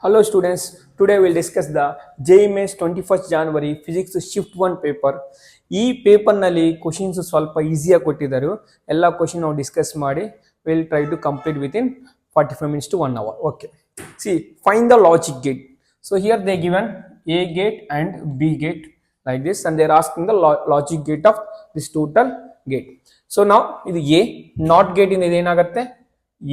Hello students, today we'll discuss the JEE Main's 21st January Physics Shift 1 paper. ಈ ಪೇಪರ್ನಲ್ಲಿ questions ಸ್ವಲ್ಪ ಈಸಿಯಾಗಿ ಕೊಟ್ಟಿದ್ದಾರೆ. ಎಲ್ಲ ಕ್ವಶನ್ ನಾವು ಡಿಸ್ಕಸ್ ಮಾಡಿ will try to complete within 45 minutes to 1 hour. Okay. See, find the logic gate. So here they given A gate and B gate like this, and they're asking the logic gate of this total gate. So now ಇದು A not gate ಇಂದ ಇದೇನಾಗುತ್ತೆ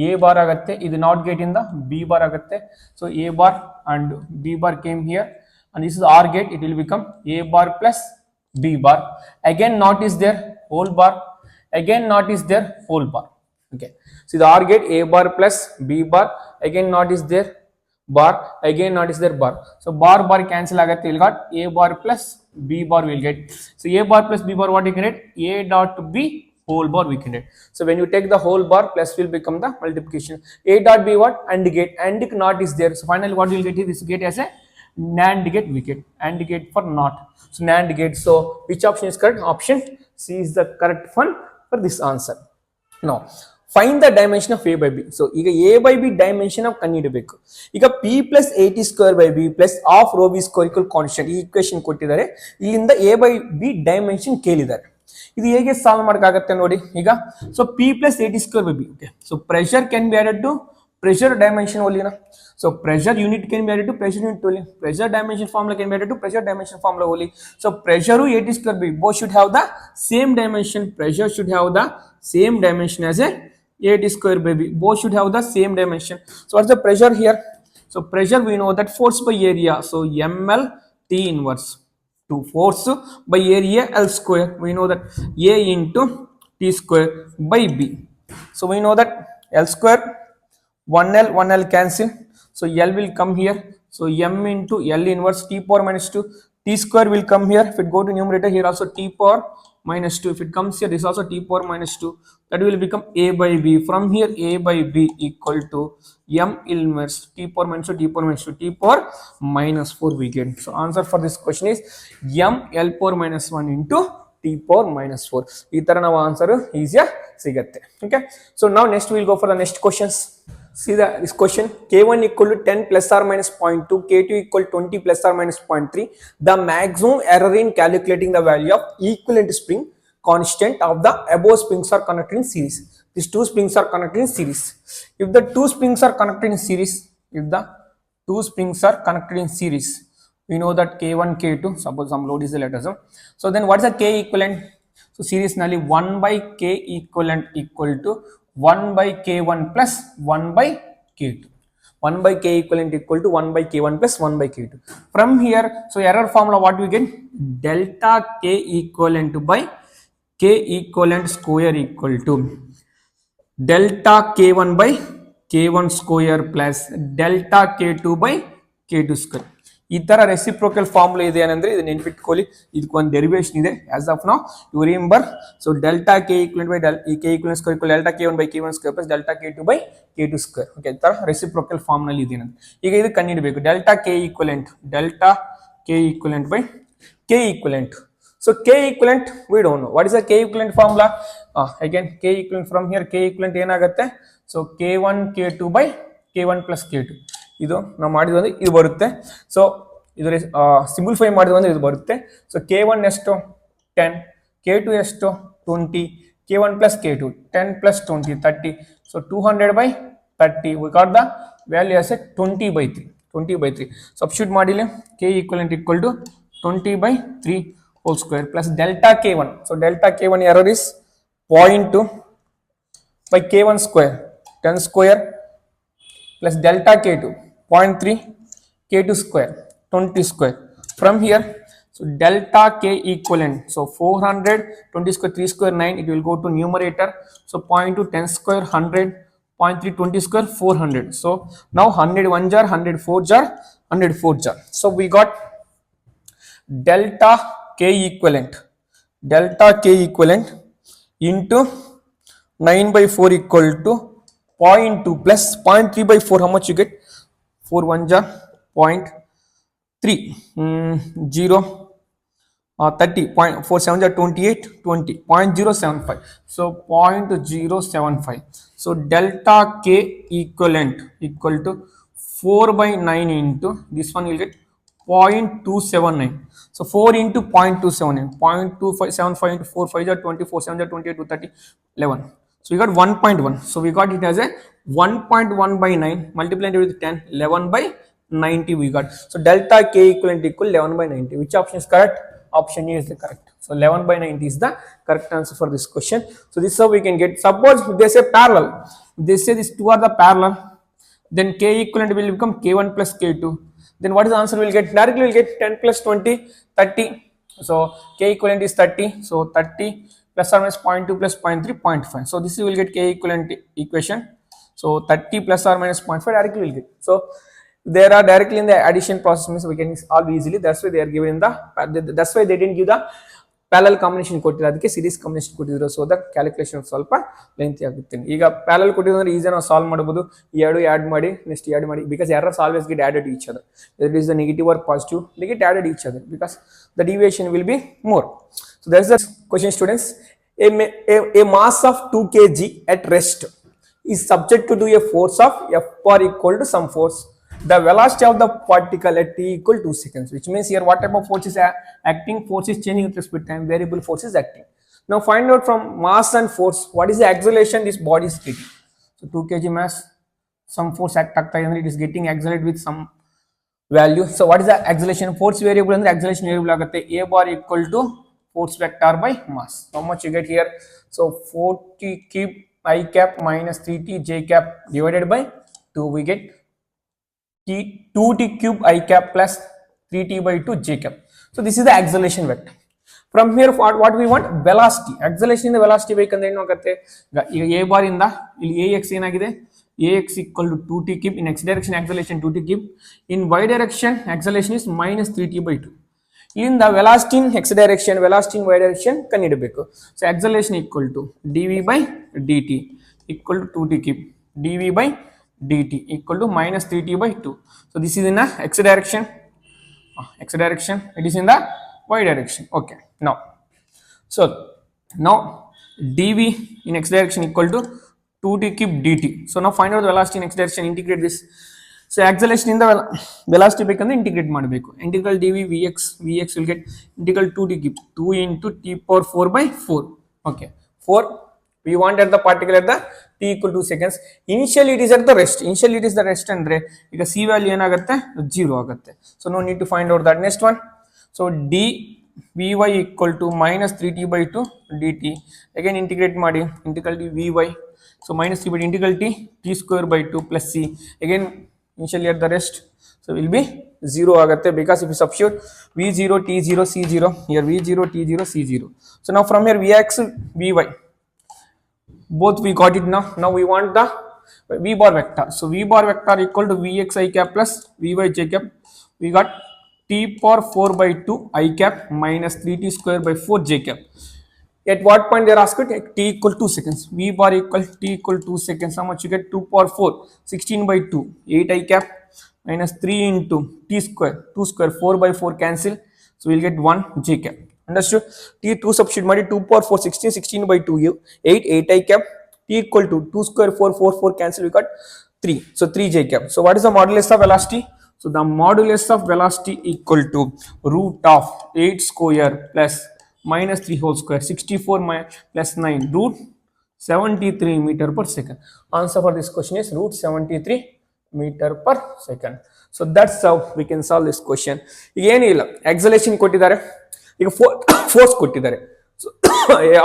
A bar ಆಗುತ್ತೆ, ಇದು not gate ಇಂದ B bar ಆಗುತ್ತೆ. So A bar and B bar came here, and this is OR gate. It will become A bar plus B bar. Again not is there, whole bar. Again not is there, whole bar. Okay. See the OR gate, A bar plus B bar. Again not is there, bar. Again not is there, bar. So bar cancel ಆಗುತ್ತೆ. We'll got A bar plus B bar will get. So A bar plus B bar, what you can get? A dot B whole bar we can get. So when you take the whole bar, plus will become the multiplication. A dot B what? AND gate. AND not is there. So finally what we'll get is this gate as a NAND gate we get. AND gate for not. So NAND gate. So which option is correct? Option C is the correct one for this answer. Now find the dimension of A by B. So ಈಗ A by B dimension of ಕಂಡುಹಿಡಬೇಕು. ಈಗ P plus 80 square by B plus half rho B square equal constant ಈ equation ಕೊಟ್ಟಿದ್ದಾರೆ. ಇಲ್ಲಿಂದ A by B dimension ಕೇಳಿದ್ದಾರೆ. ಇದು ಹೇಗೆ solve ಮಾಡಕಾಗುತ್ತೆ ನೋಡಿ. ಈಗ so P plus 80 square by B. Okay. So pressure can be added to pressure dimension only na. So pressure unit can be added to pressure unit only. Pressure dimension formula can be added to pressure dimension formula only. So pressure 80 square by both should have the same dimension. Pressure should have the same dimension as a 80 square by B. Both should have the same dimension. So what's the pressure here? So pressure we know that force by area. So ml T inverse. To force by area L square. We know that A into T square by B. So we know that L square 1L cancel. So L will come here. So M into L inverse T power minus 2. T square will come here. If it go to numerator, here also T power minus 2. If it comes here, this also T power minus 2. That will become A by B. From here A by B equal to M inverse T power minus 2, T power minus 2, T power minus 4 we get. So answer for this question is M L power minus 1 into T power minus 4. ಈ ತರ ನಾವು answer ಈಸಿಯಾಗಿ ಸಿಗುತ್ತೆ. Okay. So now next we will go for the next questions. See this question, K1 equal to 10 plus or minus 0.2, K2 equal to 20 plus or minus 0.3. The maximum error in calculating the value of equivalent spring constant of the above springs are connected in series. These two springs are connected in series. If the two springs are connected in series, we know that K1, K2, suppose some load is the letter. So then what is the K equivalent? So series nally 1 by K equivalent equal to 1 by K1 plus 1 by K2. 1 by K equivalent equal to 1 by K1 plus 1 by K2. From here, so error formula what we get? Delta K equivalent by K equivalent square equal to delta K1 by K1 square plus delta K2 by K2 square. ಈ ತರ reciprocal formula ಇದೆ ಏನಂದ್ರೆ ಇದನ್ನ ನೆನಪಿಟ್ಕೊಳ್ಳಿ. ಇದಕ್ಕೊಂದು derivation ಇದೆ as of now you remember. So delta K equivalent by K equivalent square equal delta K one by K one square plus delta K two by K two square. Okay, ಈ ತರ reciprocal formula ಇದೆ ಏನಂತ ಈಗ ಇದು ಕಂಡುಹಿಡಬೇಕು. Delta K equivalent by K equivalent. So K equivalent we don't know. What is the K equivalent formula? Again K equivalent from here K equivalent ಏನಾಗುತ್ತೆ? So K1 K2 by K1 plus K2. ಇದು ನಾವು ಮಾಡಿದ್ರೆ ಇದು ಬರುತ್ತೆ. So ಇದರ simplify ಮಾಡಿದ್ರೆ ಇದು ಬರುತ್ತೆ. ಸೊ K1 ಎಷ್ಟು 10, K2 ಎಷ್ಟು 20, K1 plus K2 10 plus 20 30. So 200 by 30 we got the value as a 20 by 3. Substitute ಮಾಡಿಲ್ಲ K equivalent equal to 20 by 3 whole square plus delta K1. So delta K1 error is 0.2 by K1 square 10 square plus delta K2 0.3 K2 square 20 square. From here, so delta K equivalent, so 400 20 square 3 square 9, it will go to numerator. So 0.2 10 square 100, 0.3 20 square 400. So now 100 1 jar 100 4 jar 104 jar. So we got delta K equivalent into 9 by 4 equal to 0.2 plus 0.3 by 4. How much you get? 4 1 jar 0.3 0 30 0.4 7 jar 28 20 0.075. So 0.075. So delta K equivalent equal to 4 by 9 into this one will get 0.279. So 4 into 0.279, 0.275 into 4 5 are 24, 7 are 28, 230, 11. So we got 1.1. So we got it as a 1.1 by 9 multiplied with 10, 11 by 90 we got. So delta K equivalent equal 11 by 90. Which option is correct? Option A is the correct. So 11 by 90 is the correct answer for this question. So this is how we can get. Suppose they say parallel. They say these two are the parallel. Then K equivalent will become K1 plus K2. Then what is the answer we'll get? Directly we'll get 10 plus 20, 30. So K equivalent is 30. So 30 plus or minus 0.2 plus 0.3, 0.5. So this will get K equivalent equation. So 30 plus or minus 0.5 directly will get. So there are directly in the addition process means we can solve easily. That's why they are given in the, that's why they didn't give the parallel combination ಕೊಟ್ಟಿಲ್ಲ, ಅದಕ್ಕೆ series combination ಕೊಟ್ಟಿದ್ರು. So that calculation ಸ್ವಲ್ಪ lengthy ಆಗುತ್ತೆ. ಈಗ parallel ಕೊಟ್ಟಿದ್ರೆ easy ನಾವು solve ಮಾಡಬಹುದು. ಎರಡು ಆಡ್ ಮಾಡಿ ನೆಕ್ಸ್ಟ್ ಆಡ್ ಮಾಡಿ, because errors always get added each other. It is the negative or positive, they get added each other because the deviation will be more. So that is the question students. A mass of 2 kg at rest is subject to do a force of F bar equal to some force. The velocity of the particle at t equal 2 seconds, which means here what type of force is acting? Force is changing with respect to time, variable force is acting. Now find out from mass and force what is the acceleration this body is getting. So 2 kg mass, some force act and it is getting accelerated with some value. So what is the acceleration? Force variable and the acceleration variable agutte. A bar equal to force vector by mass. How much you get here? So 4t cube I cap minus 3t j cap divided by 2, we get 2t cube I cap plus 3t by 2 j cap. So this is the acceleration vector. From here what we want? Velocity. Acceleration in the velocity ಬೇಕಂದ್ರೆ ಏನು ಆಗುತ್ತೆ? ಈಗ a bar ಇಂದ ಇಲ್ಲಿ ax ಏನಾಗಿದೆ? ax equal to 2t cube. In x direction acceleration 2t cube. In y direction acceleration is minus 3t by 2. ಇಲ್ಲಿಂದ velocity in x direction, velocity in y direction ಕಂಡುಹಿಡಬೇಕು. So acceleration equal to dv by dt equal to 2t cube. dv by dt equal to minus 3t by 2. So this is in the x direction, it is in the y direction. Okay, now dv in x direction equal to 2t cube dt. So now find out the velocity in x direction, integrate this. So acceleration in the velocity ಬೇಕಂದ್ರೆ integrate ಮಾಡಬೇಕು. Integral dv vx will get integral 2t cube 2 into t power 4 by 4. Okay, 4 we wanted the particle at the t equal to 2 seconds. Initially it is at the rest. Initially it is the rest andre ಈಗ c value ಏನಾಗುತ್ತೆ 0 ಆಗುತ್ತೆ. So no need to find out that. Next one, so d vy equal to minus 3t by 2 dt. Again integrate ಮಾಡಿ, integral d vy, so minus 3 by integral t square by 2 plus c. Again initially at the rest, so will be 0 ಆಗುತ್ತೆ because if you substitute v0 t0 c0, here v0 t0 c0. So now from here vx vy both we got it. Now we want the v bar vector. So v bar vector equal to vx I cap plus vy j cap. We got t power 4 by 2 I cap minus 3t square by 4 j cap. At what point they are asked? T equal 2 seconds. V bar equal t equal 2 seconds. How much you get? 2 power 4, 16 by 2, 8 I cap minus 3 into t square, 2 square, 4 by 4 cancel. So we'll get 1 j cap. Understood? T 2 substitute ಮಾಡಿ 2 power 4, 16, 16 by 2 8 I cap. T equal to 2 square 4 4 4 cancel, we got 3. So 3 j cap. So what is the modulus of velocity? So the modulus of velocity equal to root of 8 square plus minus 3 whole square, 64 plus 9, root 73 meter per second. Answer for this question is root 73 meter per second. So that's how we can solve this question. ಈಗ ಏನಿಲ್ಲ, acceleration ಕೊಟ್ಟಿದ್ದಾರೆ, ಈಗ force ಕೊಟ್ಟಿದ್ದಾರೆ. So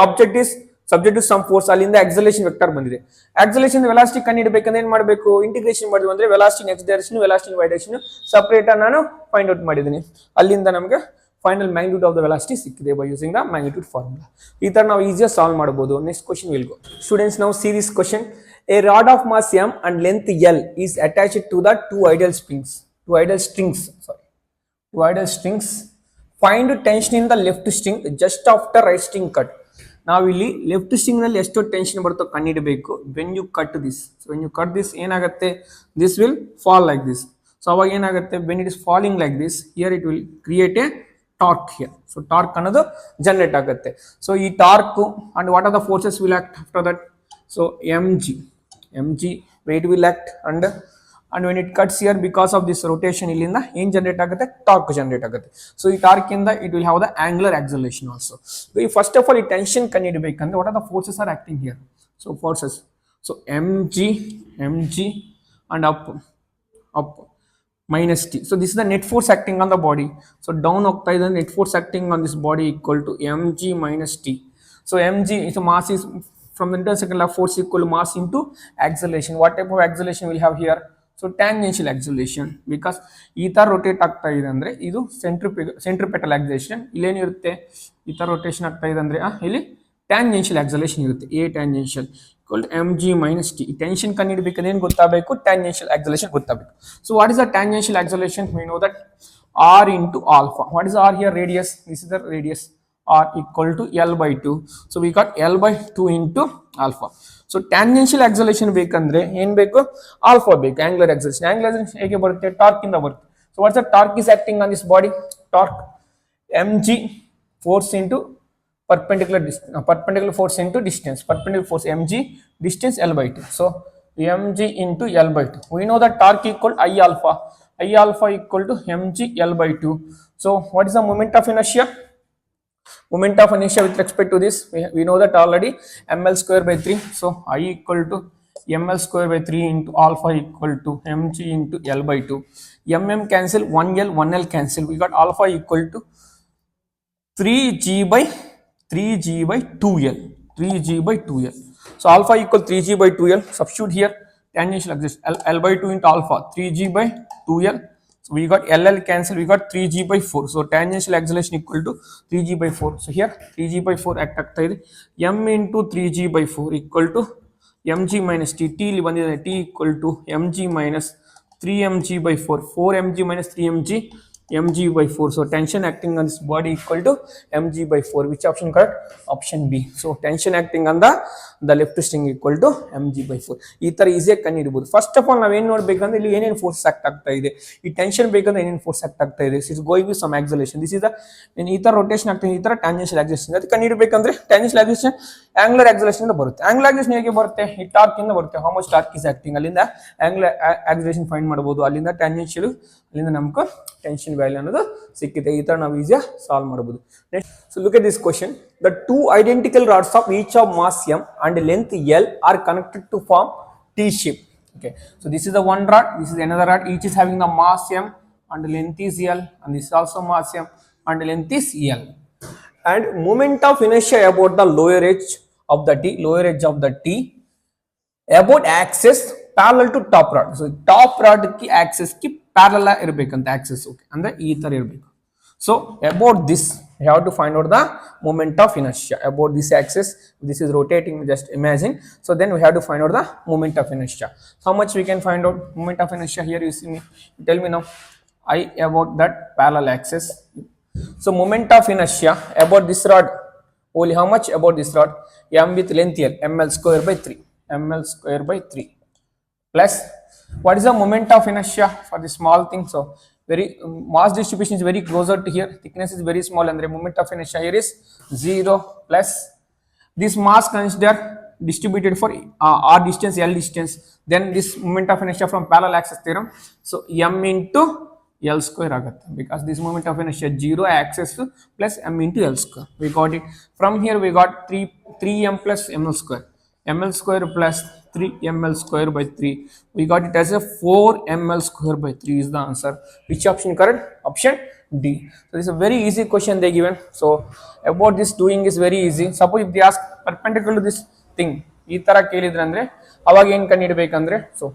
object is subject to some force, ಅಲ್ಲಿಂದ acceleration vector ಬಂದಿದೆ. acceleration velocity ಕಂಡುಹಿಡಬೇಕಂದ್ರೆ ಏನು ಮಾಡಬೇಕು? ಇಂಟಿಗ್ರೇಷನ್ ಮಾಡಿದ್ವಿ ಅಂದ್ರೆ velocity x direction, velocity y direction separate ನಾನು ಫೈಂಡ್ ಔಟ್ ಮಾಡಿದ್ದೀನಿ. ಅಲ್ಲಿಂದ ನಮಗೆ final magnitude of the velocity ಸಿಕ್ಕಿದೆ by using the magnitude formula. ಈ ತರ ನಾವು ಈಸಿಯಾಗಿ ಸಾಲ್ವ್ ಮಾಡಬಹುದು. Next question will go. Students, ನಾವು see this question. A rod of mass m and length L is attached to the two idle strings. Find tension in the left string just after right string cut. ನಾವು ಇಲ್ಲಿ left string ನಲ್ಲಿ ಎಷ್ಟು tension ಬರುತ್ತೋ ಕಂಡುಹಿಡಬೇಕು. When you cut this, when you cut this ಏನಾಗುತ್ತೆ? This will fall like this. So ಅವಾಗ ಏನಾಗುತ್ತೆ? When it is falling like this, here it will create a torque here. So torque ಅನ್ನೋದು generate ಆಗುತ್ತೆ. So ಈ torque and what are the forces will act after that? So mg weight will act and and when it cuts here, because of this rotation illinda ಏನು generate ಆಗುತ್ತೆ, torque generate ಆಗುತ್ತೆ. So ಈ torque ಇಂದ it will have the angular acceleration also. So first of all ಈ tension ಕಂಡುಹಿಡಿಬೇಕಂದ್ರೆ what are the forces are acting here. So forces, so mg and up minus t. So this is the net force acting on the body. So down ಹೋಗ್ತಾ ಇದೆ, net force acting on this body equal to mg minus t. So mg is mass is from the internal second law force equal to mass into acceleration. What type of acceleration we'll have here? So tangential acceleration, because ಈ ತರ rotate ಆಗ್ತಾ ಇದೆ ಅಂದ್ರೆ ಇದು centripetal acceleration. ಇಲ್ಲೇನಿರುತ್ತೆ, ಈ ತರ rotation ಆಗ್ತಾ ಇದೆ ಅಂದ್ರೆ ಇಲ್ಲಿ tangential acceleration ಇರುತ್ತೆ, a tangential equal to mg minus t. Tension ಕಂಡುಹಿಡಿಯಬೇಕಾದ್ರೆ ಏನು ಗೊತ್ತಾಗಬೇಕು, tangential acceleration ಗೊತ್ತಾಗಬೇಕು. So what is the tangential acceleration? We know that r into alpha. What is r here? Radius. This is the radius, r equal to l by 2. So we got l by 2 into alpha. So tangential acceleration ಬೇಕಂದ್ರೆ ಏನು ಬೇಕು, alpha ಬೇಕು, angular acceleration. Angular acceleration ಹೇಗೆ ಬರುತ್ತೆ, torque ಇಂದ ಬರುತ್ತೆ. So what's the torque is acting on this body? Torque mg force into perpendicular force into distance, perpendicular force mg, distance l by 2. So mg into l by 2. We know that torque equal I alpha equal to mg l by 2. So what is the moment of inertia? Moment of inertia with respect to this, we know that already, ml square by 3. So I equal to ml square by 3 into alpha equal to mg into l by 2. Cancel, 1l cancel. We got alpha equal to 3g by 2l. So alpha equal 3g by 2l. Substitute here tangential acceleration, l by 2 into alpha, 3g by 2l. So we got ll cancel, we got 3g by 4. So tangential acceleration equal to 3g by 4. So here 3g by 4 act ಆಗ್ತಾ ಇದೆ, m into 3g by 4 equal to mg minus t. t ಇಲ್ಲಿ ಬಂದಿದೆ, t equal to mg minus 3mg by 4, 4mg minus 3mg, mg by 4. So tension acting on this body equal to mg by 4. Which option correct? Option B. So tension acting on the left string equal to mg by 4. ಈ ತರ ಈಸಿಯಾಗಿ ಕಂಡುಹಿಡಿಯಬಹುದು. First of all ನಾವೇನು ನೋಡ್ಬೇಕಂದ್ರೆ ಇಲ್ಲಿ ಏನೇನು force act ಆಗ್ತಾ ಇದೆ, ಈ ಟೆನ್ಷನ್ ಬೇಕಂದ್ರೆ ಏನೇನು ಫೋರ್ಸ್ ಆಕ್ಟ್ ಆಗ್ತಾ ಇದೆ. Is going with some acceleration. This is the ಈ ತರ ರೊಟೇಷನ್ ಆಗ್ತಾ ಇದೆ, ಈ ತರ ಟ್ಯಾಂಜೆನ್ಷಿಯಲ್ ಆಕ್ಸಲೇಷನ್. ಅದು ಕಂಡುಹಿಡಬೇಕಂದ್ರೆ ಟ್ಯಾಂಜೆನ್ಷಿಯಲ್ ಆಕ್ಸಲೇಷನ್ ಆಂಗುಲರ್ ಆಕ್ಸಲೇಷನ್ ಇಂದ ಬರುತ್ತೆ. ಆಂಗುಲರ್ ಆಕ್ಸಲೇಷನ್ ಹೇಗೆ ಬರುತ್ತೆ, ಈ ಟಾರ್ಕ್ ಇಂದ ಬರುತ್ತೆ. How much torque is acting, ಅಲ್ಲಿಂದ ಆಂಗುಲರ್ ಆಕ್ಸಲೇಷನ್ ಫೈಂಡ್ ಮಾಡಬಹುದು. ಅಲ್ಲಿಂದ ಟ್ಯಾಂಜೆನ್ಷಿಯಲ್, ಅಲ್ಲಿಂದ ನಮ್ಗೆ ಟೆನ್ಷನ್ ವ್ಯಾಲ್ಯೂ ಅನ್ನೋದು ಸಿಕ್ಕಿದೆ. ಈ ತರ ನಾವು ಈಸಿಯಾಗಿ ಸಾಲ್ವ್ ಮಾಡಬಹುದು. So look at this question. The two identical rods of each of mass m and length l are connected to form T shape. Okay, so this is the one rod, this is another rod. Each is having the mass m and length is l, and this is also mass m and length is l. And moment of inertia about the lower edge of the T, about axis parallel to top rod. So top rod ki axis ki parallel ಇರಬೇಕಂತ, axis okay ಅಂದ್ರೆ ಈ ತರ ಇರಬೇಕು. So about this you have to find out the moment of inertia about this axis. This is rotating, just imagine. So then we have to find out the moment of inertia. So how much we can find out moment of inertia here? You see me, tell me now. I about that parallel axis. So moment of inertia about this rod, only how much about this rod? M with length here, ml square by 3 plus what is the moment of inertia for the small thing? So very mass distribution is very closer to here, thickness is very small, and the moment of inertia here is 0 plus this mass consider distributed for r distance, l distance, then this moment of inertia from parallel axis theorem. So m into l square agutte, because this moment of inertia 0 axis plus m into l square. We got it from here. We got 3m plus ml square plus 3ml square by 3. We got it as a 4ml square by 3 is the answer. Which option correct? Option D. So this is a very easy question they given. So about this doing is very easy. Suppose if they ask perpendicular to this thing, ee tara kelidre andre aವಾಗ ಏನು ಕಂಡುಹಿಡಬೇಕಂದ್ರೆ, so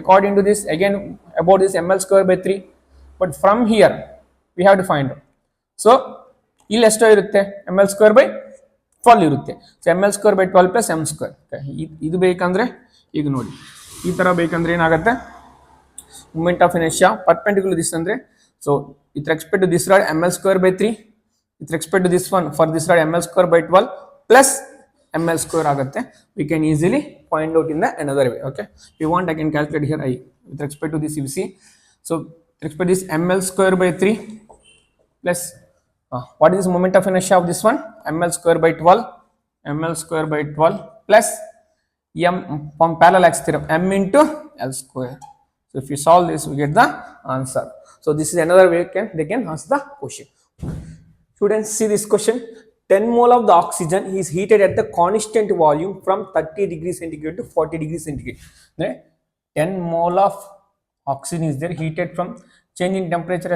according to this again about this ml square by 3, but from here we have to find out. So ಇಲ್ಲಿ ಎಷ್ಟು ಇರುತ್ತೆ, ml square by 12 ಇರುತ್ತೆ. So ml square by 12 plus m square. ಇದು ಬೇಕಂದ್ರೆ ಈಗ ನೋಡಿ, ಈ ತರ ಬೇಕಂದ್ರೆ ಏನಾಗುತ್ತೆ, moment of inertia perpendicular this ಅಂದ್ರೆ, so with respect to this rod ml square by 3, with respect to this one for this rod ml square by 12 plus ml square ಆಗುತ್ತೆ. We can easily find out in the another way. Okay, if you want I can calculate here I with respect to this you see. So with respect to this ml square by 3 plus what is the moment of inertia of this one, ml square by 12 plus m from parallel axis theorem, m into l square. So if you solve this, we get the answer. So this is another way they can answer the question. Students, see this question. 10 mole of the oxygen is heated at the constant volume from 30 degrees centigrade to 40 degrees centigrade. 10 mole of oxygen is there heated from change in temperature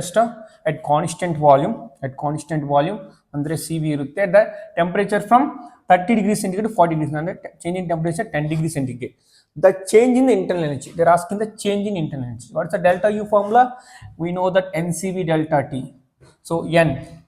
at constant volume. At constant volume, andre CV irutte at the temperature from 30 degrees centigrade to 40 degrees, and change in temperature 10 degrees centigrade. The change in the internal energy, they are asking the change in internal energy. What's the delta U formula? We know that NCV delta T. So N.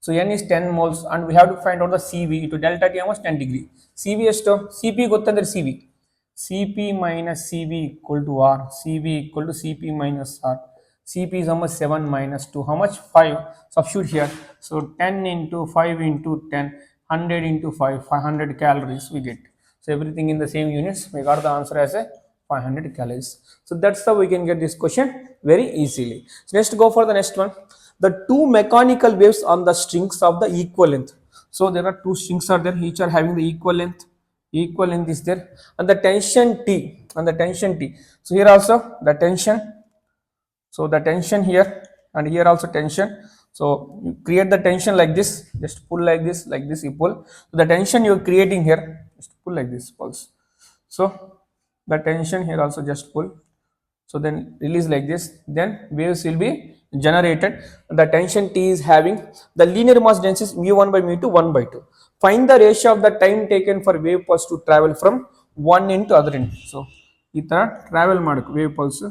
So N is 10 moles and we have to find out the CV. To delta T almost 10 degree. CV is to CP gottandre CV. CP minus CV equal to R. CV equal to CP minus R. CP is how much? 7 minus 2. How much? 5. Substitute here. So 10 into 5 into 10. 100 into 5. 500 calories we get. So everything in the same units. We got the answer as a 500 calories. So that's how we can get this question very easily. So let's go for the next one. The two mechanical waves on the strings of the equal length. So there are two strings are there, each are having the equal length. Equal length is there, and the tension T, and the tension T. So here also the tension. So the tension here and here also tension. So you create the tension like this, just pull like this, you pull. So the tension you are creating here, just pull like this, pulse. So the tension here also just pull. So then release like this, then waves will be generated. The tension T is having the linear mass density is mu1 by mu2 1 by 2. Find the ratio of the time taken for wave pulse to travel from one end to other end. So travel wave pulse.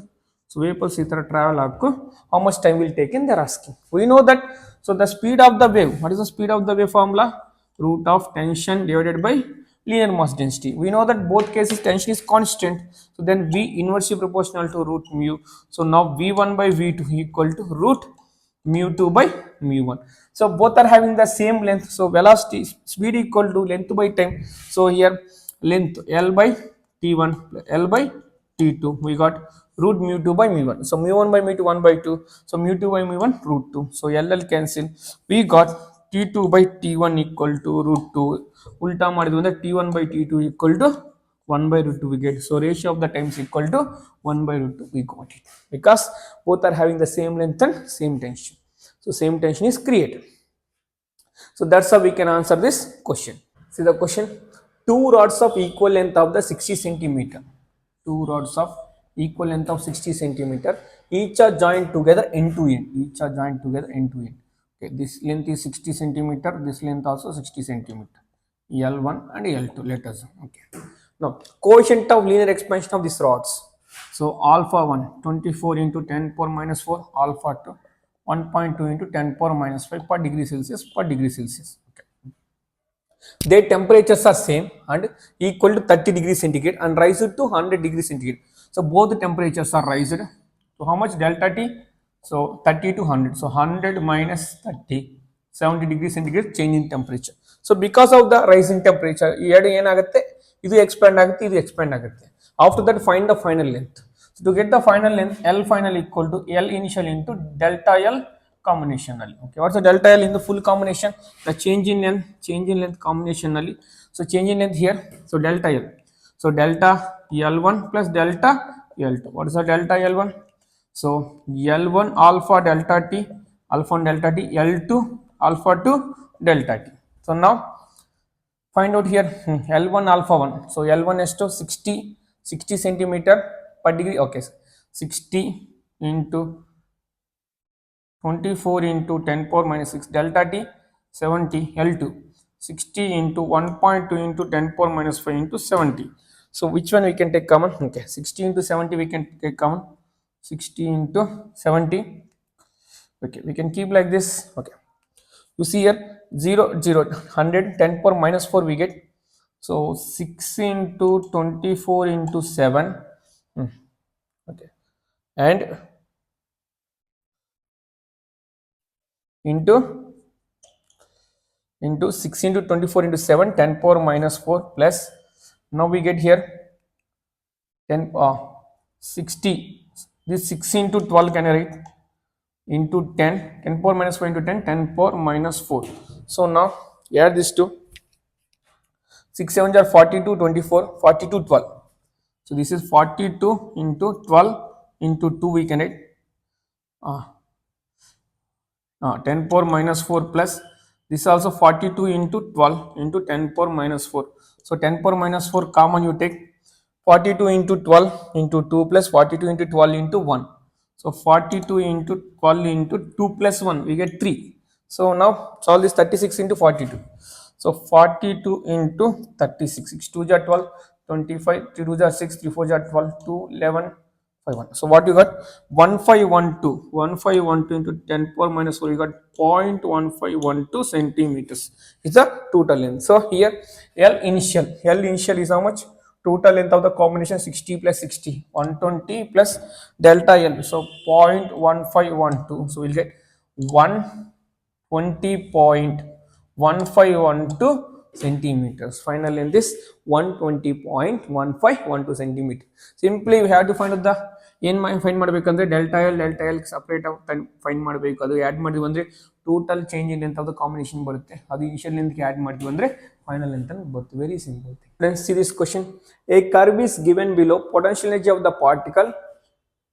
So wave pulse travel how much time will take in, they are asking. We know that. So the speed of the wave, what is the speed of the wave formula? Root of tension divided by linear mass density. We know that both cases tension is constant, so then V inversely proportional to root mu. So now V1 by V2 equal to root mu2 by mu1. So both are having the same length, so velocity speed equal to length by time. So here length L by T1 L by T2, we got root mu2 by mu1. So mu1 by mu2 1 by 2, so mu2 by mu1 root 2. So LL cancel, we got T2 by T1 equal to root 2. Ulta madidre T1 by T2 equal to 1 by root 2 we get. So ratio of the times equal to 1 by root 2, we got it, because both are having the same length and same tension. So same tension is created. So that's how we can answer this question. See the question. Two rods of equal length of the 60 centimeter. Two rods of equal length of 60 centimeter. Each are joined together end to end. Each are joined together end to end. Okay, this length is 60 centimeter. This length also 60 centimeter. L1 and L2. Let us. Okay. Now, coefficient of linear expansion of these rods. So alpha 1 24 into 10 power minus 4, alpha 2 1.2 into 10 power minus 5 per degree Celsius per degree Celsius. Okay. Their temperatures are same and equal to 30 degrees centigrade and rise to 100 degrees centigrade. So both the temperatures are raised. So how much delta T? So 30 to 100. So 100 minus 30, 70 degrees centigrade change in temperature. So because of the rise in temperature, ಇದು expand ಆಗುತ್ತೆ, ಇದು expand ಆಗುತ್ತೆ. After that, find the final length. So to get the final length, L final equal to L initial into delta L combinationally. Okay, what's the delta L in the full combination? The change in length combinationally. So change in length here. So delta L. So delta L1 plus delta L2. What is the delta L1? So L1 alpha delta T, alpha delta T, L2 alpha 2 delta T. So now find out here L1 alpha 1. So L1 is to 60 centimeter per degree. Okay, 60 into 24 into 10 power minus 6 delta T 70 L2 60 into 1.2 into 10 power minus 5 into 70. So which one we can take common? Okay, 60 into 70 we can take common. 60 into 70. Okay, we can keep like this. Okay, you see here 0 0 100 10 power minus 4 we get. So 6 into 24 into 7. Okay, and into 6 into 24 into 7 10 power minus 4 plus now we get here 10 60. This 6 into 12 can I write into 10 power minus 4 into 10 power minus 4. So now add this to 6 7 are 42 24 42 12. So this is 42 into 12 into 2 we can write. uh, 10 power minus 4 plus this is also 42 into 12 into 10 power minus 4. So 10 power minus 4 common you take, 42 into 12 into 2 plus 42 into 12 into 1. So 42 into 12 into 2 plus 1 we get 3. So now solve this 36 into 42. So 42 into 36, 6 2 are 12, 25, 3 2 are 6, 3 4 are 12, 2 11 5 1. So what you got? 1512. 1512 into 10 power minus 4, you got 0.1512 centimeters. It's the total length. So here L initial. L initial is how much? Total length of the combination 60 plus 60. 120 plus delta L. So 0.1512. So we'll get 120.1512 centimeters. Final length is 120.1512 centimeters. Simply we have to find out the ಏನ್ find ಮಾಡಬೇಕಂದ್ರೆ delta L separate find ಮಾಡಬೇಕು. ಅದು add ಮಾಡಿದ್ವಿ ಅಂದರೆ total change in length of the combination ಬರುತ್ತೆ. ಅದು initial ಲೆಂತ್ಗೆ add ಮಾಡಿದ್ವಿ ಅಂದರೆ ಫೈನಲ್ ಲೆಂತ್ ಅಂತ ಬರುತ್ತೆ. Very simple. Let's see this question. A curve is given below. Potential energy of the particle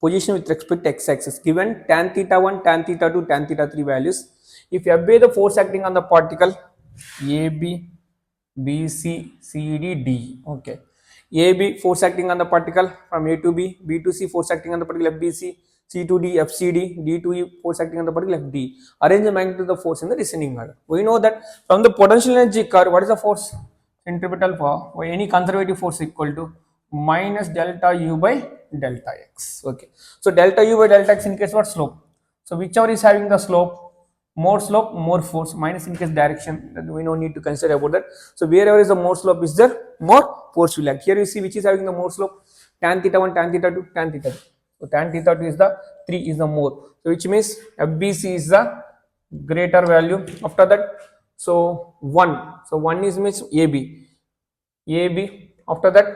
position with respect to x-axis given tan theta 1, tan theta 2, tan theta 3 values. If you obey the force acting on the particle AB, BC, CD, D. Okay. AB force acting on the particle from A to B, B to C force acting on the particle FBC, C to D, FCD, D to E force acting on the particle FD. Arrange the magnitude of the force in the descending order. We know that from the potential energy curve, what is the force? Centripetal for any conservative force equal to minus delta U by delta X. Okay. So delta U by delta X indicates what? Slope. So whichever is having the slope, more slope, more force. Minus indicates direction. That we no need to consider about that. So wherever is the more slope is there, more force will act. Here you see which is having the more slope. Tan theta 1, tan theta 2, tan theta 2. So tan theta 2 is the 3 is the more. So which means FBC is the greater value. After that, so 1. So 1 is means AB. AB. After that,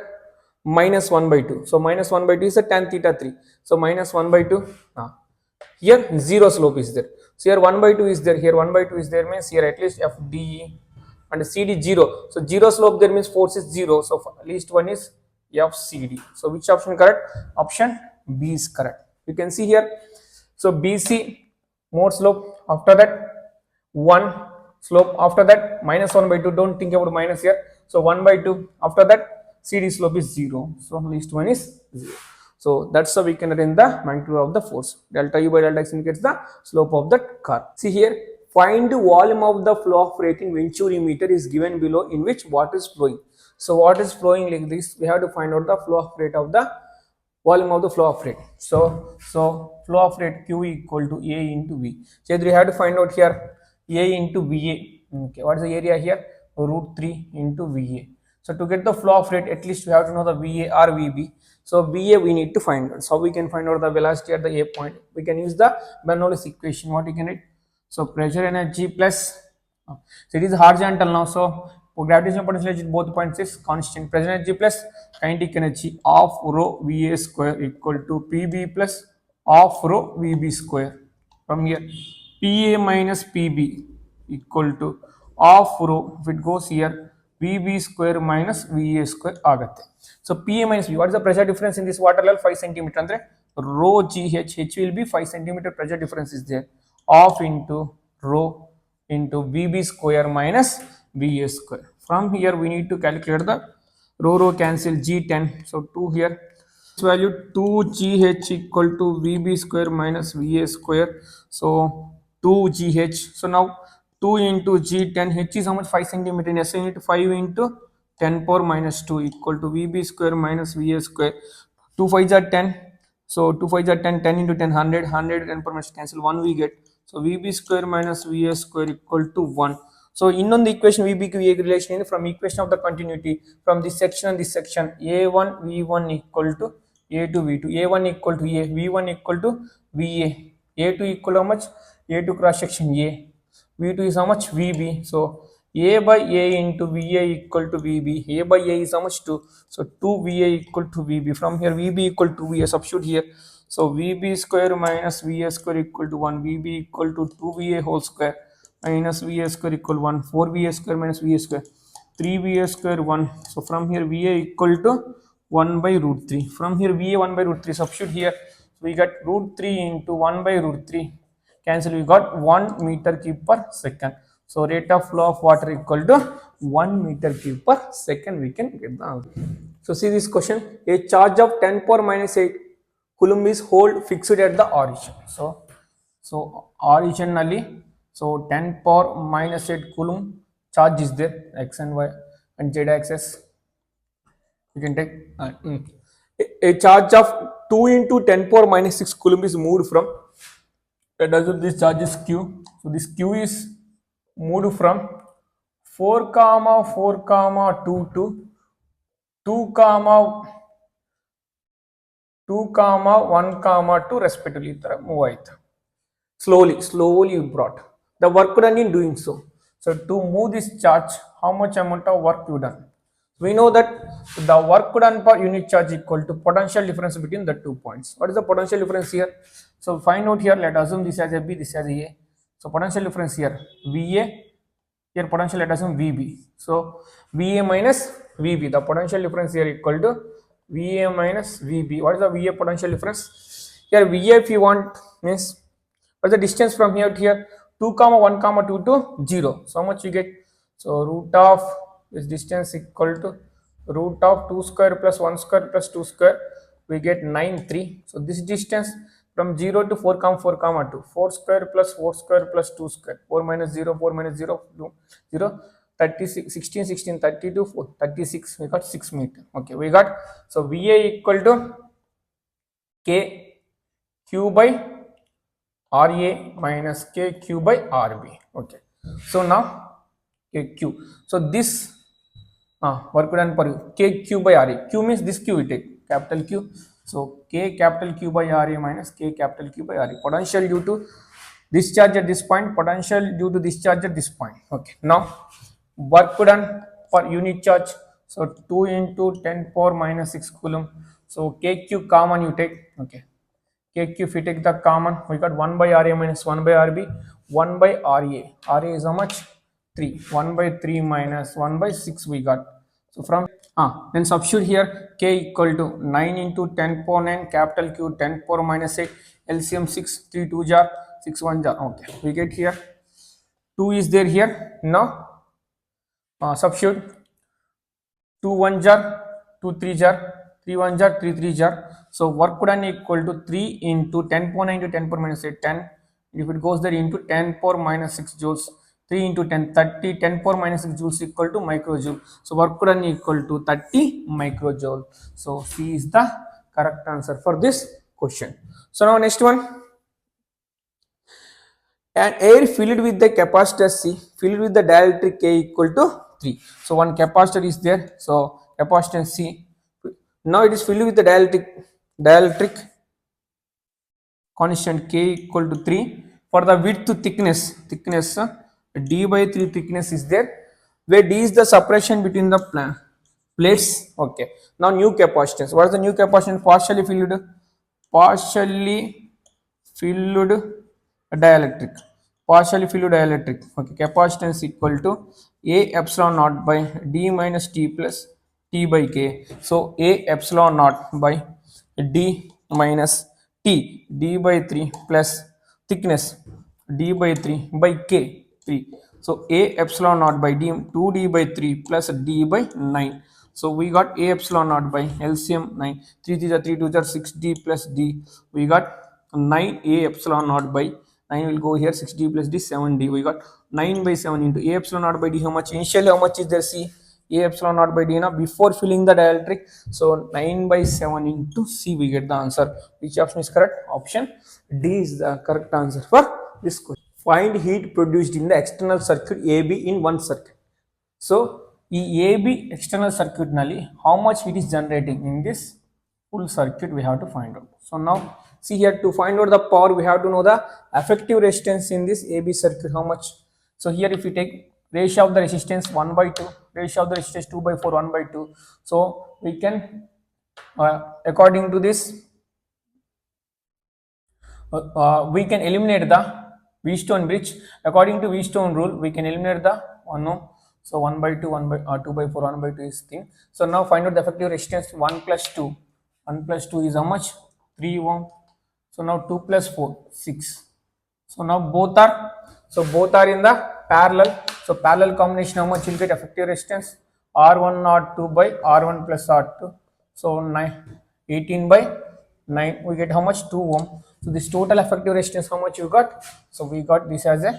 minus 1 by 2. So minus 1 by 2 is the tan theta 3. So minus 1 by 2. Here 0 slope is there. So here 1 by 2 is there. Here 1 by 2 is there means here at least FDE and CD 0. So 0 slope there means force is 0. So at least one is FCD. So which option correct? Option B is correct. You can see here. So BC more slope. After that 1 slope. After that minus 1 by 2. Don't think about minus here. So 1 by 2. After that CD slope is 0. So at least one is 0. So that's how we can arrange the magnitude of the force. Delta U by delta X indicates the slope of that curve. See here, find volume of the flow of rate in venturimeter is given below, in which water is flowing. So what is flowing like this? We have to find out the flow of rate of the volume of the flow of rate. So flow of rate Q equal to A into V. So we have to find out here A into VA. Okay, what is the area here? Root 3 into VA. So to get the flow of rate, at least we have to know the VA or VB. So VA we need to find out. So we can find out the velocity at the A point. We can use the Bernoulli's equation. What you can write? So pressure energy plus, so it is horizontal now. So gravitational potential energy at both points is constant. Pressure energy plus kinetic energy of rho VA square equal to PB plus of rho VB square. From here, PA minus PB equal to of rho. If it goes here, VB square minus VA square ಆಗುತ್ತೆ. So PA minus V. What is the pressure difference in this water level? 5 cm. ಅಂದ್ರೆ rho GH. H will be 5 cm pressure difference is there. Off into rho into VB square minus VA square. From here we need to calculate the rho cancel G10. So 2 here. This value 2GH equal to VB square minus VA square. So 2GH. So now 2 into G10, H is how much? 5 cm. In SI unit 5 into 10 power minus 2 equal to VB square minus VA square. 2 5s are 10. So 2 5s are 10. 10 into 10, 100. 100 10 power minus cancel. 1 we get. So VB square minus VA square equal to 1. So in on the equation VB VA relation from equation of the continuity from this section and this section, A1 V1 equal to A2 V2. A1 equal to A. V1 equal to VA. A2 equal to how much? A2 cross section A. V2 is how much? VB. So A by A into VA equal to VB. A by A is how much? 2. So 2 VA equal to VB. From here VB equal to VA. Substitute here. So VB square minus VA square equal to 1. VB equal to 2 VA whole square minus VA square equal 1. 4 VA square minus VA square. 3 VA square 1. So from here VA equal to 1 by root 3. From here VA 1 by root 3. Substitute here. So we got root 3 into 1 by root 3. Cancel, we got 1 meter cube per second. So rate of flow of water equal to 1 meter cube per second. We can get the answer. So see this question. A charge of 10 power minus 8 coulomb is hold fixed at the origin. So origin nalli, so 10 power minus 8 coulomb charge is there, x and y and z axis. You can take a charge of 2 into 10 power minus 6 coulomb is moved from, let us assume this charge is q. So this q is moved from 4 comma 4 comma 2 to 2 comma 2 comma 1 comma 2 respectively. Move ಆಯ್ತು. Slowly you brought. The work done in doing so. So to move this charge, how much amount of work you done? We know that the work done per unit charge equal to potential difference between the 2 points. What is the potential difference here? So find out here. Let us assume this as a B, this as a A. So potential difference here VA. Here potential, let us assume VB. So VA minus VB. The potential difference here equal to VA minus VB. What is the VA potential difference? Here VA, if you want, means what is the distance from here to here? 2 comma 1 comma 2 to 0. So how much you get? So root of this distance equal to root of 2 square plus 1 square plus 2 square. We get 9 3. So this distance from 0 to 4 comma 2. 4 square plus 4 square plus 2 square. 4 minus 0, 4 minus 0, 2, 0. 36, 16, 16, 32, 4, 36. We got 6 meter. Okay, we got, so VA equal to K Q by RA minus KQ by RB. Okay, so now KQ. So this work done per KQ by RA. Q means this Q we take, capital Q. So K capital Q by RA minus K capital Q by RA. Potential due to discharge at this point, potential due to discharge at this point. Okay, now work done per unit charge. So 2 into 10 power minus 6 coulomb. So KQ common you take. Okay, KQ, if we take the common, we got 1 by RA minus 1 by RB, 1 by RA. RA is how much? 3. 1 by 3 minus 1 by 6 we got. So from, then substitute here, K equal to 9 into 10 power 9, capital Q 10 power minus 8, LCM 6, 3 2 jar, 6 1 jar. Okay, we get here, 2 is there here. Now, substitute 2 1 jar, 2 3 jar, 3 1 jar, 3 3 jar. So work done equal to 3 into 10 power 9 to 10 power minus 8, 10. If it goes there into 10 power minus 6 joules, 3 into 10, 30, 10 power minus 6 joules equal to microjoule. So work done equal to 30 microjoule. So C is the correct answer for this question. So now next one. An air filled with the capacitor C filled with the dielectric K equal to 3. So one capacitor is there. So capacitance C. Now it is filled with the dielectric constant K equal to 3. For the width to thickness D by 3 thickness is there, where D is the separation between the plates. Okay, now new capacitance. What is the new capacitance? Partially filled dielectric. Okay, capacitance equal to A epsilon naught by D minus T plus T by K. So A epsilon naught by D minus T, D by 3 plus thickness D by 3 by K 3. So A epsilon naught by D 2D by 3 plus D by 9. So we got A epsilon naught by LCM 9, 3 3 3 2 6D plus D. We got 9 A epsilon naught by 9 will go here, 6D plus D 7D. We got 9 by 7 into A epsilon naught by D. How much? Initially how much is there? C A epsilon naught by D now before filling the dielectric. So 9 by 7 into C, we get the answer. Which option is correct? Option D is the correct answer for this question. Find heat produced in the external circuit AB in one circuit. So ಈ AB external circuit nalli how much heat is generating in this full circuit we have to find out. So now see here, to find out the power we have to know the effective resistance in this AB circuit, how much. So here if we take ratio of the resistance 1 by 2, ratio of the resistance 2 by 4, 1 by 2. So we can according to this we can eliminate the Wheatstone bridge. According to Wheatstone rule we can eliminate the unknown. So 1 by 2, 1 by 2 by 4, 1 by 2 is thing. So now find out the effective resistance 1 plus 2. 1 plus 2 is how much? 3 ohm. So now 2 plus 4, 6. So now both are in the parallel. So parallel combination, how much will get effective resistance? R1 R2 by R1 plus R2. So 18 by 9, we get how much? 2 ohm. So this total effective resistance, how much you got? So we got this as a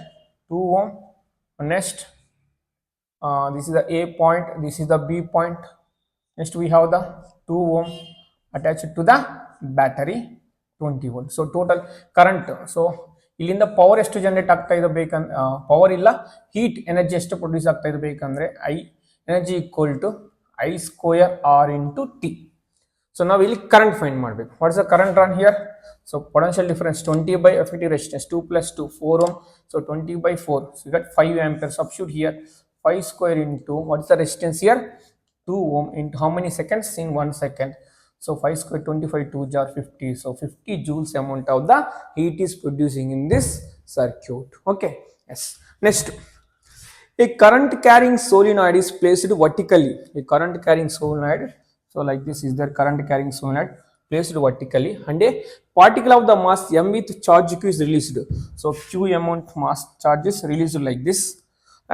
2 ohm. Next, this is the A point, this is the B point. Next we have the 2 ohm attached to the battery, 20 volt. So total current, so ಇಲ್ಲಿಂದ power ಎಷ್ಟು generate ಆಗ್ತಾ ಇದೆ ಬೇಕಂದ್ರೆ, power ಇಲ್ಲ heat energy ಎಷ್ಟು produce ಆಗ್ತಾ ಇದೆ ಬೇಕಂದ್ರೆ I energy equal to I square R into T. So ನಾವು ಇಲ್ಲಿ ಕರೆಂಟ್ ಫೈಂಡ್ ಮಾಡಬೇಕು. What's the current run here? So potential difference 20 by effective resistance 2 plus 2 4 ohm. So 20 by 4, so you got 5 ampere. Substitute here 5 square into what's the resistance here? 2 ohm into how many seconds? In 1 second. So 5 square 25, 2 jar 50. So 50 joules amount of the heat is producing in this circuit. Okay. Yes. Next, a current carrying solenoid is placed vertically. A current carrying solenoid. So like this is their current carrying solenoid placed vertically, and a particle of the mass m with charge q is released. So q amount mass charge is released like this,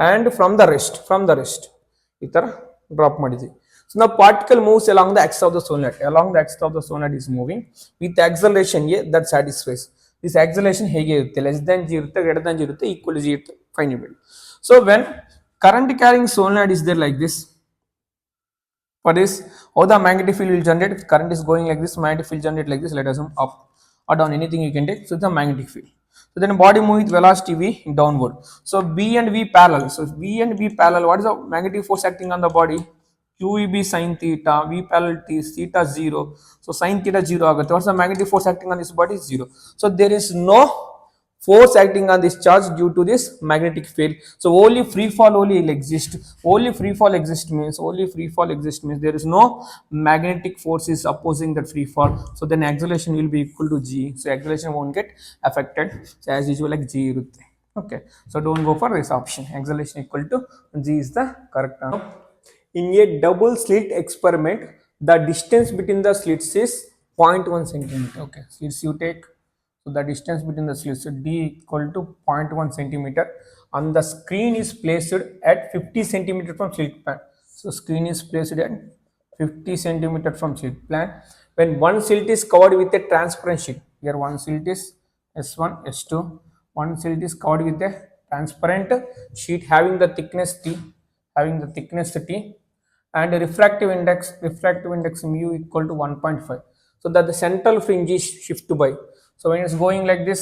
and from the rest ಈ ತರ drop ಮಾಡಿದ್ವಿ. So the particle moves along the axis of the solenoid. Along the axis of the solenoid is moving with acceleration a that satisfies. This acceleration ಹೇಗೆ ಇರುತ್ತೆ? Less than g ಇರುತ್ತೆ, greater than g ಇರುತ್ತೆ, equal to g ಇರುತ್ತೆ. Find it. So when current carrying solenoid is there like this, for this, how the magnetic field will generate? If current is going like this, magnetic field generate like this. Let us up or down, anything you can take. So it's a magnetic field. So then body move with velocity v downward. So B and V parallel. So B and V parallel, what is the magnetic force acting on the body? QEB sin theta, V parallel T, theta 0. So sin theta 0 aಗುತ್ತೆ. What's the magnetic force acting on this body? 0. So there is no force acting on this charge due to this magnetic field. So only free fall only will exist. Only free fall exists means there is no magnetic force is opposing that free fall. So then acceleration will be equal to g. So acceleration won't get affected. So as usual like g irutte. Okay. So don't go for this option. Acceleration equal to g is the correct answer. In a double slit experiment, the distance between the slits is 0.1 centimeter. Okay. Slits you take. So the distance between the slits, so d equal to 0.1 centimeter, and the screen is placed at 50 centimeter from slit plan. So screen is placed at 50 centimeter from slit plan. When one slit is covered with a transparent sheet, here one slit is S1, S2, one slit is covered with a transparent sheet having the thickness T, and refractive index mu equal to 1.5. So that the central fringe is shift by. So when it's going like this,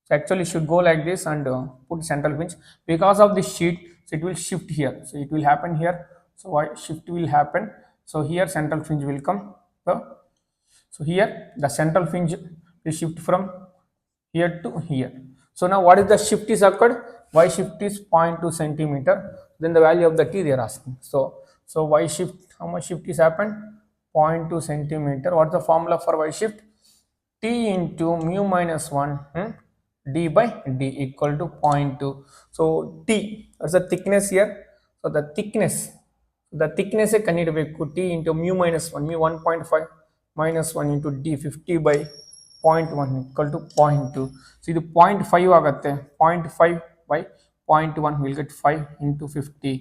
so actually should go like this and put central fringe. Because of this sheet, so it will shift here. So it will happen here. So why shift will happen? So here central fringe will come. So here the central fringe will shift from here to here. So now what is the shift is occurred? Y shift is 0.2 centimeter. Then the value of the T they are asking. So Y shift, how much shift is happened? 0.2 centimeter. What's the formula for Y shift? T into mu minus 1 d by d equal to 0.2. So T, what's the thickness here? So the thickness T into mu minus 1, mu 1.5 minus 1 into d 50 by 0.1 equal to 0.2. So ಇದು 0.5 ಆಗುತ್ತೆ. 0.5 by 0.1 will get 5 into 50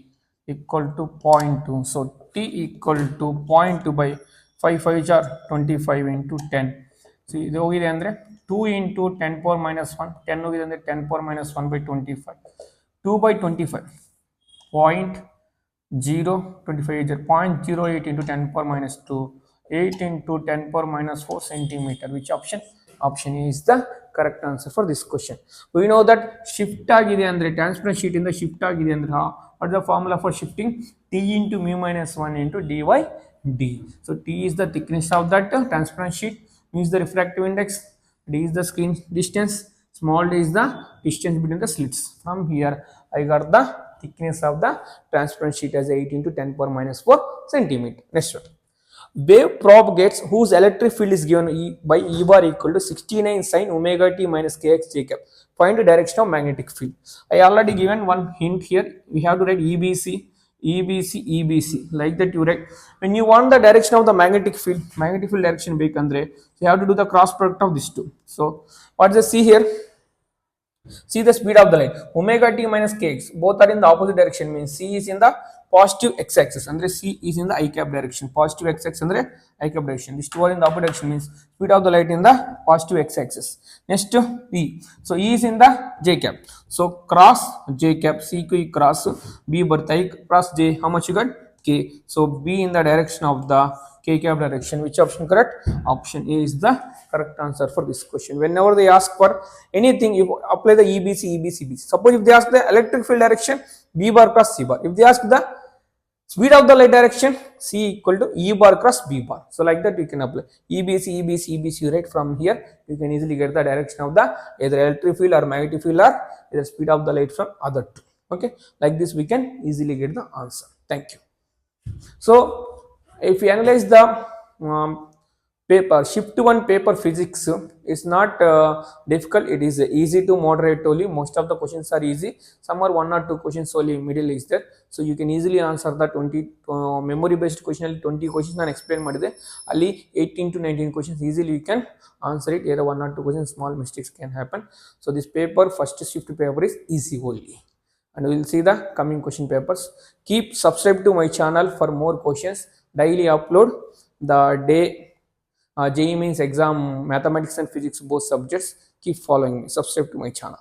equal to 0.2. So T equal to 0.2 by 5 5 are 25 into 10. So ಇದು ಹೋಗಿದೆ ಅಂದ್ರೆ 2 into 10 power minus 1, 10 ಹೋಗಿದೆ ಅಂದ್ರೆ 10 power minus 1 by 25. 2 by 25, 0.025 is 0.08 into 10 power minus 2, 8 into 10 power minus 4 centimeter. Which option? Option A is the correct answer for this question. We know that shift agide andre transparent sheet inda shift agide andre what is the formula for shifting? T into mu minus 1 into dy d. So T is the thickness of that transparent sheet, mu is the refractive index, d is the screen distance, small d is the distance between the slits. From here I got the thickness of the transparent sheet as 8 into 10 power minus 4 centimeter. Next one. Wave propagates whose electric field is given by E bar equal to 69 sin omega t minus kx j cap. Find the direction of magnetic field. I already given one hint here. We have to write EBC. EBC, like that you write. When you want the direction of the magnetic field direction ಬೇಕಂದ್ರೆ, you have to do the cross product of these two. So what's the C here? See the speed of the light. Omega t minus kx. Both are in the opposite direction. Means C is in the positive x-axis. Andre C is in the I cap direction. Positive x-axis andre I cap direction. These two are in the opposite direction. Means speed of the light in the positive x-axis. Next E. So E is in the J cap. So cross J cap. C ko cross B ಬರ್ತಾ cross J. How much you got? K. So B in the direction of the K cap direction. Which option correct? Option A is the correct answer for this question. Whenever they ask for anything, you apply the EBC. Suppose if they ask the electric field direction, B bar cross C bar. If they ask the speed of the light direction, C equal to E bar cross B bar. So like that you can apply EBC, right? From here you can easily get the direction of the either electric field or magnetic field or either speed of the light from other two. Okay, like this we can easily get the answer. Thank you. So if you analyze the paper, shift 1 paper physics is not difficult. It is easy to moderate only. Most of the questions are easy. Some are 1 or 2 questions only middle is there. So you can easily answer the 20 memory based question ಅಲ್ಲಿ 20 questions ನಾನು explain ಮಾಡಿದೆ. ಅಲ್ಲಿ 18 to 19 questions easily you can answer it. Either 1 or 2 questions small mistakes can happen. So this paper, first shift paper, is easy only. And we will see the coming question papers. Keep subscribe to my channel for more questions. Daily upload the day JEE Mains exam, mathematics and physics, both subjects. Keep following me. Subscribe to my channel.